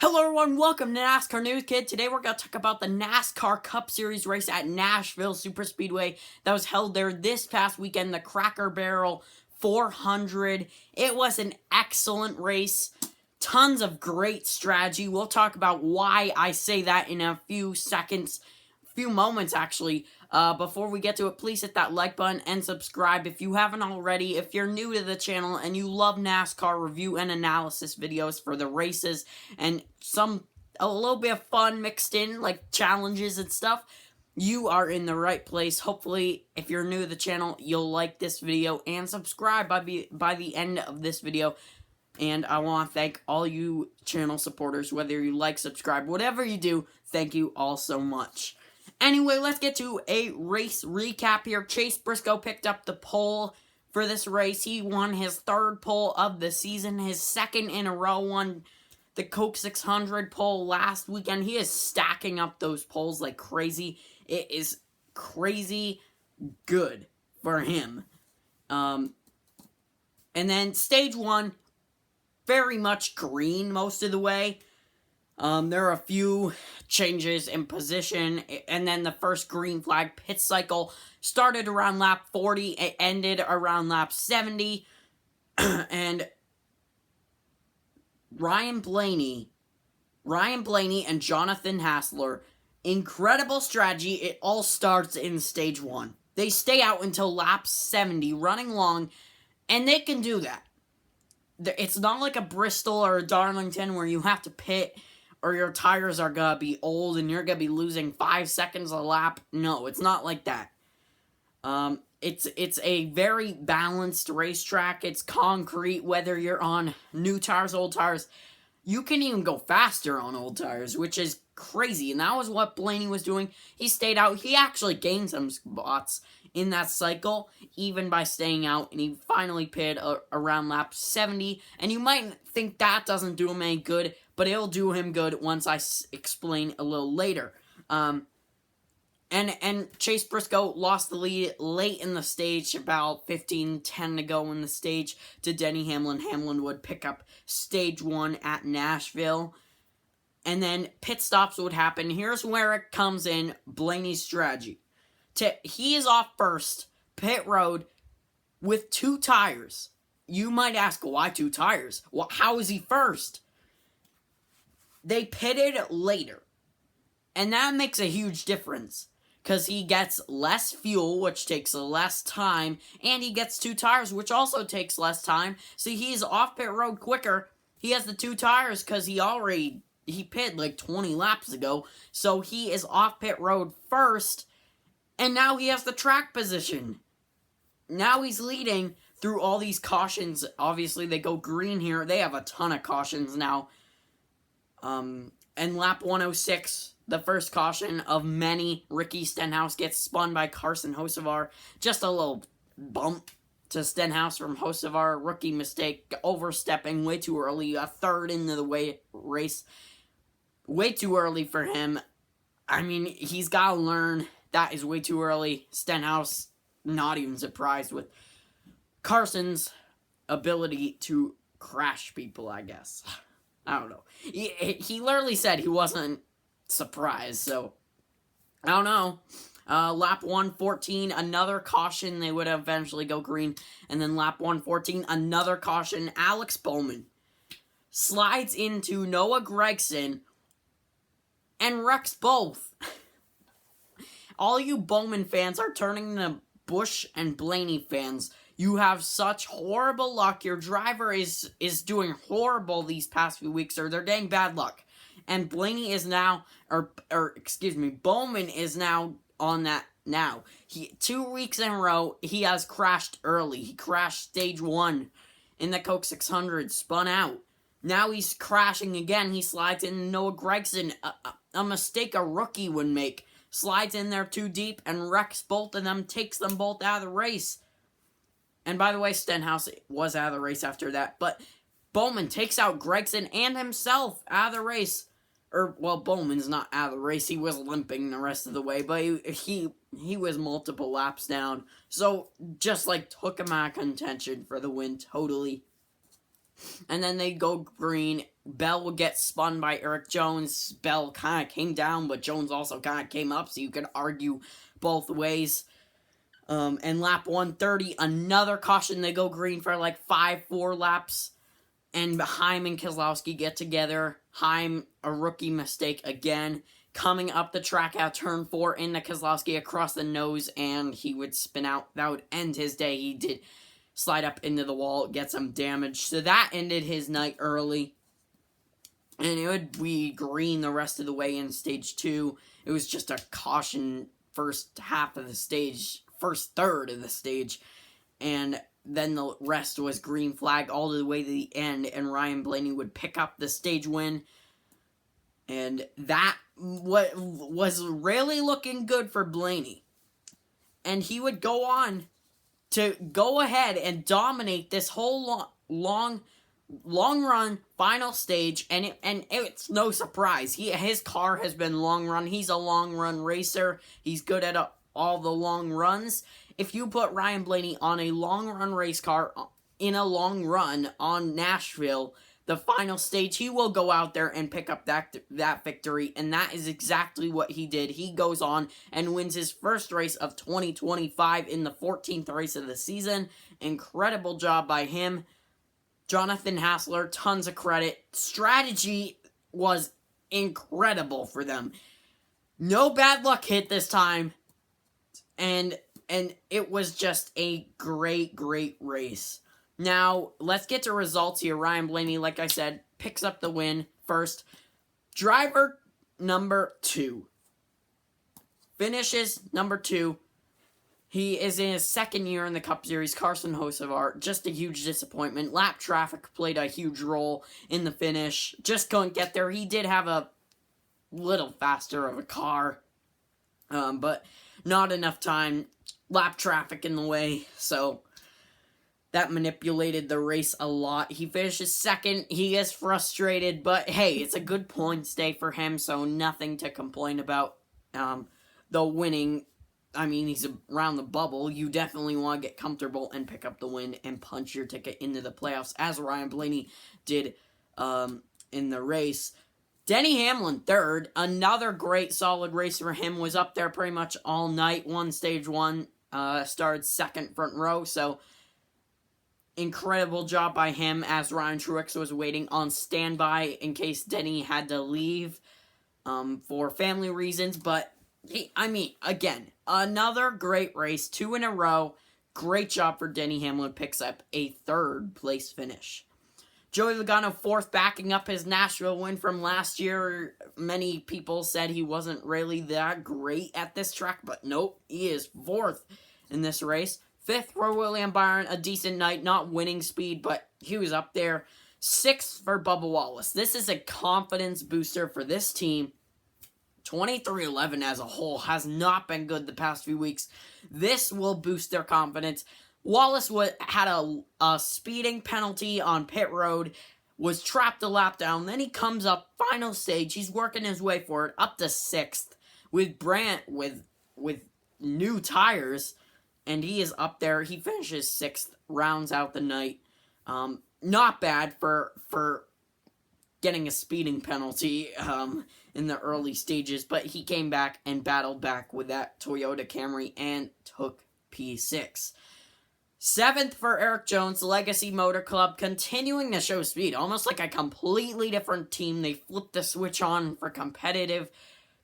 Hello everyone, welcome to NASCAR News Kid. Today we're going to talk about the NASCAR Cup Series race at Nashville Superspeedway that was held there this past weekend, the Cracker Barrel 400. It was an excellent race, tons of great strategy. We'll talk about why I say that in a few moments actually. Before we get to it, please hit that like button and subscribe if you haven't already. If you're new to the channel and you love NASCAR review and analysis videos for the races and a little bit of fun mixed in, like challenges and stuff, you are in the right place. Hopefully, if you're new to the channel, you'll like this video and subscribe by the end of this video. And I want to thank all you channel supporters, whether you like, subscribe, whatever you do, thank you all so much. Anyway, let's get to a race recap here. Chase Briscoe picked up the pole for this race. He won his third pole of the season, his second in a row, won the Coke 600 pole last weekend. He is stacking up those poles like crazy. It is crazy good for him. And then stage one, very much green most of the way. There are a few changes in position, and then the first green flag pit cycle started around lap 40, it ended around lap 70, and Ryan Blaney and Jonathan Hassler, incredible strategy. It all starts in stage one. They stay out until lap 70, running long, and they can do that. It's not like a Bristol or a Darlington where you have to pit or your tires are going to be old and you're going to be losing 5 seconds a lap. No, it's not like that. It's a very balanced racetrack. It's concrete, whether you're on new tires, old tires. You can even go faster on old tires, which is crazy. And that was what Blaney was doing. He stayed out. He actually gained some spots in that cycle, even by staying out. And he finally pitted around lap 70. And you might think that doesn't do him any good, but it'll do him good once I explain a little later. And Chase Briscoe lost the lead late in the stage, about 15-10 to go in the stage, to Denny Hamlin. Hamlin would pick up stage one at Nashville. And then pit stops would happen. Here's where it comes in, Blaney's strategy. He is off first, pit road, with 2 tires. You might ask, why 2 tires? Well, how is he first? They pitted later. And that makes a huge difference, because he gets less fuel, which takes less time, and he gets 2 tires, which also takes less time. So he's off pit road quicker. He has the 2 tires because he pitted like 20 laps ago. So he is off pit road first, and now he has the track position. Now he's leading through all these cautions. Obviously, they go green here. They have a ton of cautions now. And lap 106, the first caution of many, Ricky Stenhouse gets spun by Carson Hocevar. Just a little bump to Stenhouse from Hocevar. Rookie mistake, overstepping way too early. A third into the race. Way too early for him. I mean, he's got to learn that is way too early. Stenhouse, not even surprised with Carson's ability to crash people, I guess. I don't know. He literally said he wasn't surprised, so I don't know. Lap 114, another caution. They would eventually go green. And then lap 114, another caution. Alex Bowman slides into Noah Gragson and wrecks both. All you Bowman fans are turning to Busch and Blaney fans. You have such horrible luck. Your driver is doing horrible these past few weeks, or they're getting bad luck. And Blaney is now, Bowman is now on that now. 2 weeks in a row, he has crashed early. He crashed stage 1 in the Coke 600, spun out. Now he's crashing again. He slides in Noah Gragson, a mistake a rookie would make. Slides in there too deep and wrecks both of them, takes them both out of the race. And by the way, Stenhouse was out of the race after that. But Bowman takes out Gragson and himself out of the race. Well, Bowman's not out of the race. He was limping the rest of the way. But he was multiple laps down. So, just like took him out of contention for the win totally. And then they go green. Bell would get spun by Eric Jones. Bell kind of came down, but Jones also kind of came up, so you could argue both ways. And lap 130, another caution. They go green for like 5-4 laps. And Heim and Keselowski get together. Heim, a rookie mistake again. Coming up the track at turn 4 into Keselowski across the nose, and he would spin out. That would end his day. He did slide up into the wall, get some damage. So that ended his night early. And it would be green the rest of the way in stage 2. It was just a caution first half of the stage, first third of the stage. And then the rest was green flag all the way to the end. And Ryan Blaney would pick up the stage win. And that was really looking good for Blaney. And he would go on to go ahead and dominate this whole long run final stage, and it's no surprise. His car has been long run. He's a long run racer. He's good at all the long runs. If you put Ryan Blaney on a long run race car in a long run on Nashville, the final stage, he will go out there and pick up that victory, and that is exactly what he did. He goes on and wins his first race of 2025 in the 14th race of the season. Incredible job by him. Jonathan Hassler, tons of credit. Strategy was incredible for them. No bad luck hit this time. And it was just a great race. Now, let's get to results here. Ryan Blaney, like I said, picks up the win first. Driver number 2. Finishes number 2. He is in his second year in the Cup Series. Carson Hocevar, just a huge disappointment. Lap traffic played a huge role in the finish. Just couldn't get there. He did have a little faster of a car, but not enough time. Lap traffic in the way, so that manipulated the race a lot. He finishes second. He is frustrated, but hey, it's a good points day for him, so nothing to complain about. The winning, I mean, he's around the bubble. You definitely want to get comfortable and pick up the win and punch your ticket into the playoffs, as Ryan Blaney did in the race. Denny Hamlin, third. Another great, solid race for him. Was up there pretty much all night. Won stage 1. Started second front row. So, incredible job by him, as Ryan Truex was waiting on standby in case Denny had to leave for family reasons. But, again, another great race. 2 in a row. Great job for Denny Hamlin. Picks up a third place finish. Joey Logano, fourth, backing up his Nashville win from last year. Many people said he wasn't really that great at this track, but nope, he is fourth in this race. Fifth for William Byron, a decent night, not winning speed, but he was up there. Sixth for Bubba Wallace. This is a confidence booster for this team. 23-11 as a whole has not been good the past few weeks. This will boost their confidence. Wallace had a speeding penalty on pit road, was trapped a lap down, then he comes up, final stage, he's working his way for it, up to 6th, with Brandt with new tires, and he is up there. He finishes 6th, rounds out the night. Not bad for getting a speeding penalty in the early stages, but he came back and battled back with that Toyota Camry and took P6. 7th for Eric Jones, Legacy Motor Club, continuing to show speed. Almost like a completely different team. They flipped the switch on for competitive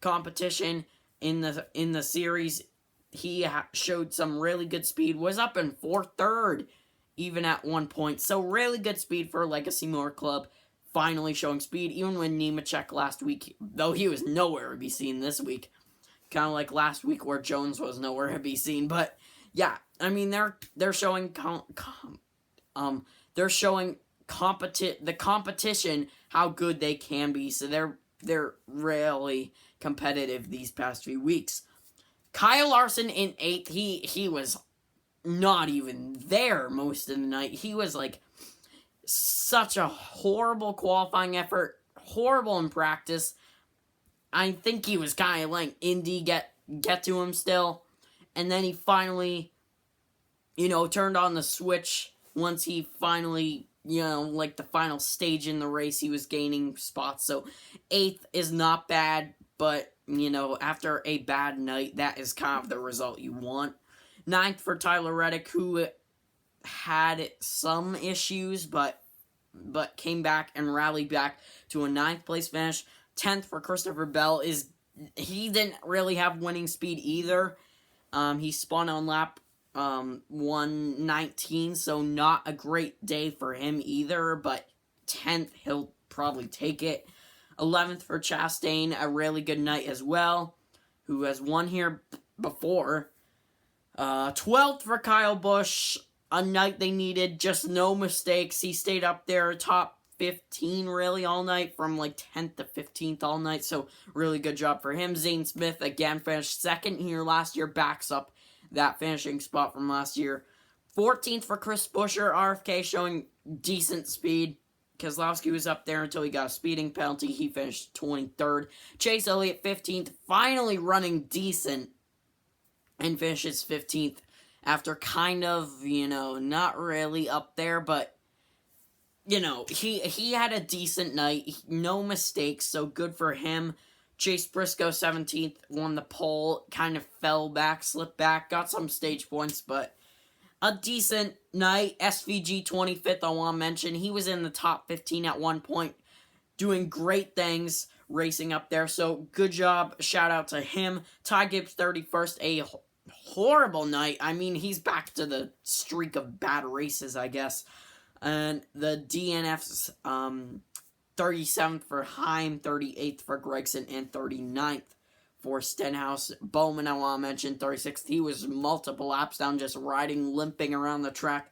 competition in the series. He showed some really good speed. Was up in 4th, 3rd, even at one point. So really good speed for Legacy Motor Club. Finally showing speed, even when Nemechek last week, though he was nowhere to be seen this week. Kind of like last week where Jones was nowhere to be seen, but yeah, I mean they're showing the competition how good they can be. So they're really competitive these past few weeks. Kyle Larson in 8th. He was not even there most of the night. He was like such a horrible qualifying effort, horrible in practice. I think he was kind of letting Indy get to him still. And then he finally, turned on the switch once he finally like the final stage in the race, he was gaining spots. So 8th is not bad, but, after a bad night, that is kind of the result you want. 9th for Tyler Reddick, who had some issues, but came back and rallied back to a 9th place finish. 10th for Christopher Bell. He didn't really have winning speed either. He spun on lap 119, so not a great day for him either, but 10th, he'll probably take it. 11th for Chastain, a really good night as well, who has won here before. 12th for Kyle Busch, a night they needed, just no mistakes. He stayed up there, top 15 really all night, from like 10th to 15th all night, so really good job for him. Zane Smith, again, finished 2nd here last year, backs up that finishing spot from last year. 14th for Chris Buescher, RFK showing decent speed. Keselowski was up there until he got a speeding penalty. He finished 23rd. Chase Elliott, 15th, finally running decent, and finishes 15th after kind of, not really up there, but, he had a decent night. No mistakes, so good for him. Chase Briscoe, 17th, won the pole, kind of fell back, slipped back, got some stage points, but a decent night. SVG, 25th, I want to mention. He was in the top 15 at one point, doing great things, racing up there, so good job. Shout out to him. Ty Gibbs, 31st, a horrible night. I mean, he's back to the streak of bad races, I guess. And the DNFs, 37th for Heim, 38th for Gregson, and 39th for Stenhouse. Bowman, I want to mention, 36th. He was multiple laps down, just riding, limping around the track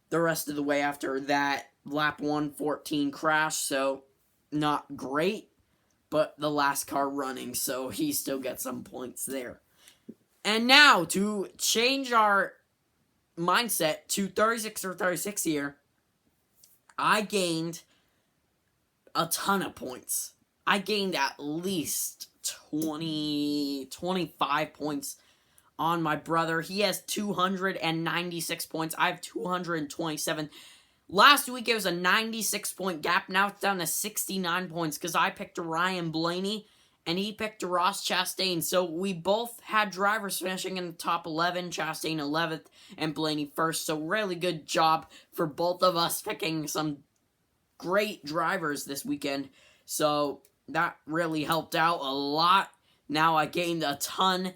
the rest of the way after that lap 114 crash, so not great, but the last car running, so he still gets some points there. And now, to change our mindset to 36 or 36 here, I gained a ton of points. I gained at least 25 points on my brother. He has 296 points. I have 227. Last week it was a 96-point gap. Now it's down to 69 points because I picked Ryan Blaney and he picked Ross Chastain. So we both had drivers finishing in the top 11, Chastain 11th and Blaney 1st. So really good job for both of us picking some great drivers this weekend. So that really helped out a lot. Now I gained a ton,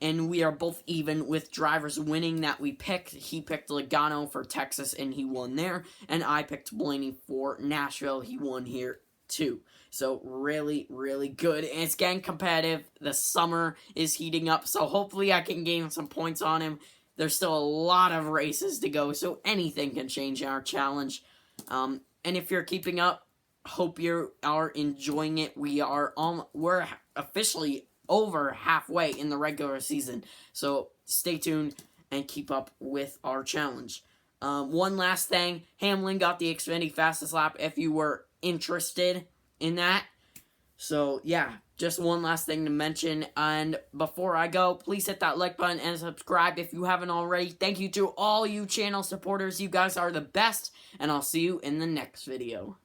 and we are both even with drivers winning that we picked. He picked Logano for Texas, and he won there. And I picked Blaney for Nashville. He won here, too. So really, really good. And it's getting competitive. The summer is heating up, so hopefully I can gain some points on him. There's still a lot of races to go, so anything can change in our challenge. And if you're keeping up, hope you are enjoying it. We're officially over halfway in the regular season, so stay tuned and keep up with our challenge. One last thing, Hamlin got the Xfinity fastest lap if you were interested in that. So yeah, just one last thing to mention, and before I go, please hit that like button and subscribe if you haven't already. Thank you to all you channel supporters. You guys are the best, and I'll see you in the next video.